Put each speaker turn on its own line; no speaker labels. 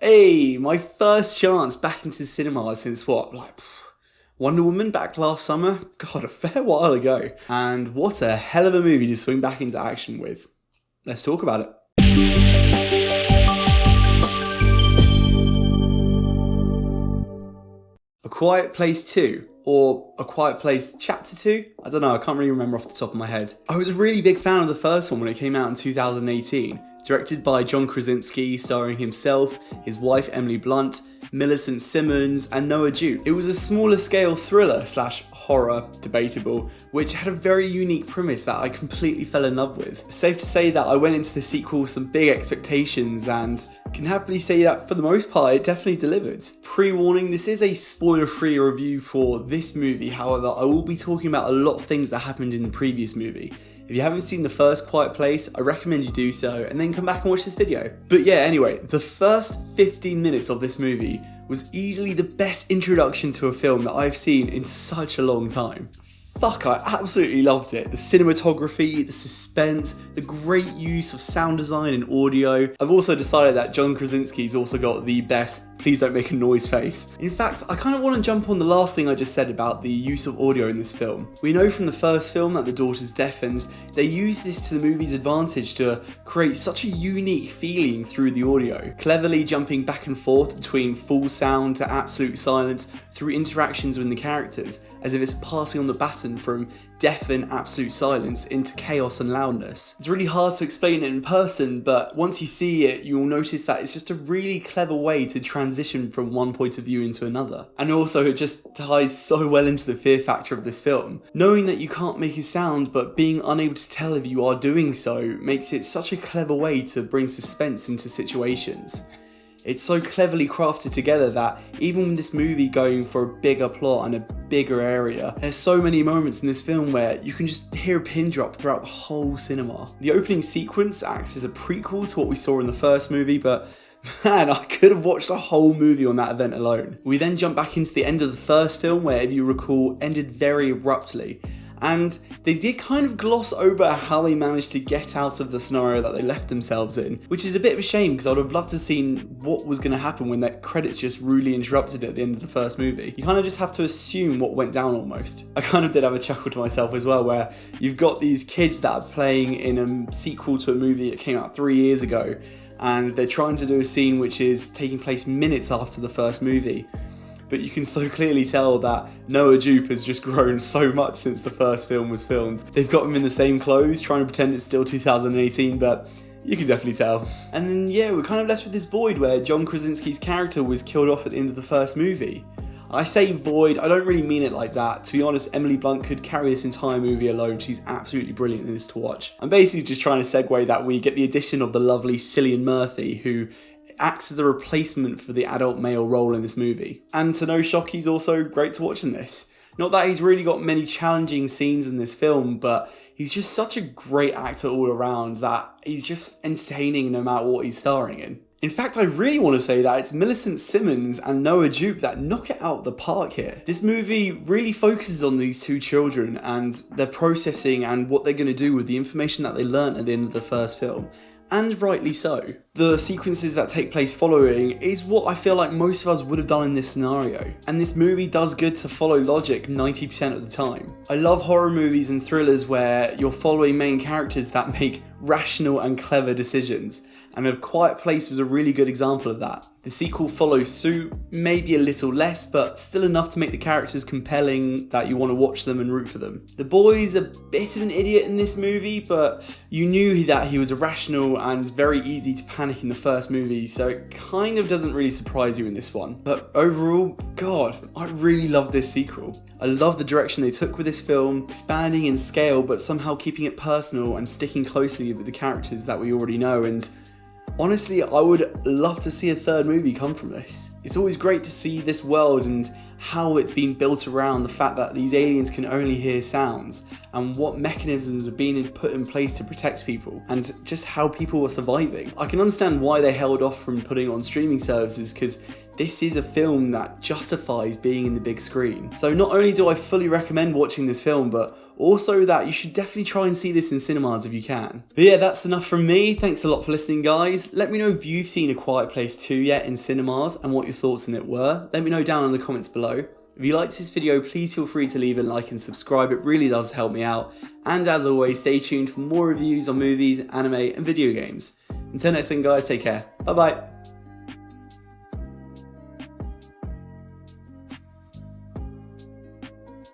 Hey, my first chance back into the cinema since what, Wonder Woman back last summer? God, a fair while ago. And what a hell of a movie to swing back into action with. Let's talk about it. A Quiet Place 2, or A Quiet Place Chapter 2? I don't know, I can't really remember off the top of my head. I was a really big fan of the first one when it came out in 2018. Directed by John Krasinski, starring himself, his wife Emily Blunt, Millicent, Simmonds, and Noah Jupe. It was a smaller scale thriller / horror, debatable, which had a very unique premise that I completely fell in love with. It's safe to say that I went into the sequel with some big expectations and can happily say that for the most part it definitely delivered. Pre-warning, this is a spoiler-free review for this movie, however I will be talking about a lot of things that happened in the previous movie. If you haven't seen the first Quiet Place, I recommend you do so and then come back and watch this video. But yeah, anyway, the first 15 minutes of this movie was easily the best introduction to a film that I've seen in such a long time. Fuck, I absolutely loved it. The cinematography, the suspense, the great use of sound design and audio. I've also decided that John Krasinski's also got the best please don't make a noise face. In fact, I kind of want to jump on the last thing I just said about the use of audio in this film. We know from the first film that the daughter's deaf and they use this to the movie's advantage to create such a unique feeling through the audio, cleverly jumping back and forth between full sound to absolute silence through interactions with the characters, as if it's passing on the baton from deaf and absolute silence into chaos and loudness. It's really hard to explain it in person, but once you see it, you'll notice that it's just a really clever way to transition from one point of view into another. And also it just ties so well into the fear factor of this film. Knowing that you can't make a sound, but being unable to tell if you are doing so makes it such a clever way to bring suspense into situations. It's so cleverly crafted together that even with this movie going for a bigger plot and a bigger area, there's so many moments in this film where you can just hear a pin drop throughout the whole cinema. The opening sequence acts as a prequel to what we saw in the first movie, but man, I could have watched a whole movie on that event alone. We then jump back into the end of the first film, where, if you recall, ended very abruptly. And they did kind of gloss over how they managed to get out of the scenario that they left themselves in, which is a bit of a shame because I would have loved to have seen what was going to happen when that credits just rudely interrupted at the end of the first movie. You kind of just have to assume what went down almost. I kind of did have a chuckle to myself as well, where you've got these kids that are playing in a sequel to a movie that came out 3 years ago, and they're trying to do a scene which is taking place minutes after the first movie. But you can so clearly tell that Noah Jupe has just grown so much since the first film was filmed. They've got him in the same clothes, trying to pretend it's still 2018, but you can definitely tell. And then yeah, we're kind of left with this void where John Krasinski's character was killed off at the end of the first movie. I say void, I don't really mean it like that. To be honest, Emily Blunt could carry this entire movie alone. She's absolutely brilliant in this to watch. I'm basically just trying to segue that we get the addition of the lovely Cillian Murphy, who acts as the replacement for the adult male role in this movie. And to no shock, he's also great to watch in this. Not that he's really got many challenging scenes in this film, but he's just such a great actor all around that he's just entertaining no matter what he's starring in. In fact, I really want to say that it's Millicent, Simmonds and Noah Jupe that knock it out of the park here. This movie really focuses on these two children and their processing and what they're going to do with the information that they learnt at the end of the first film. And rightly so. The sequences that take place following is what I feel like most of us would have done in this scenario. And this movie does good to follow logic 90% of the time. I love horror movies and thrillers where you're following main characters that make rational and clever decisions. And A Quiet Place was a really good example of that. The sequel follows suit, maybe a little less, but still enough to make the characters compelling that you want to watch them and root for them. The boy's a bit of an idiot in this movie, but you knew that he was irrational and very easy to panic in the first movie, so it kind of doesn't really surprise you in this one. But overall, God, I really love this sequel. I love the direction they took with this film, expanding in scale but somehow keeping it personal and sticking closely with the characters that we already know, and honestly, I would love to see a third movie come from this. It's always great to see this world and how it's been built around the fact that these aliens can only hear sounds and what mechanisms have been put in place to protect people and just how people are surviving. I can understand why they held off from putting it on streaming services because this is a film that justifies being in the big screen. So not only do I fully recommend watching this film, but Also that you should definitely try and see this in cinemas if you can. But yeah, that's enough from me. Thanks a lot for listening, guys. Let me know if you've seen A Quiet Place 2 yet in cinemas and what your thoughts on it were. Let me know down in the comments below. If you liked this video, please feel free to leave a like and subscribe. It really does help me out. And as always, stay tuned for more reviews on movies, anime, and video games. Until next time, guys, take care. Bye bye.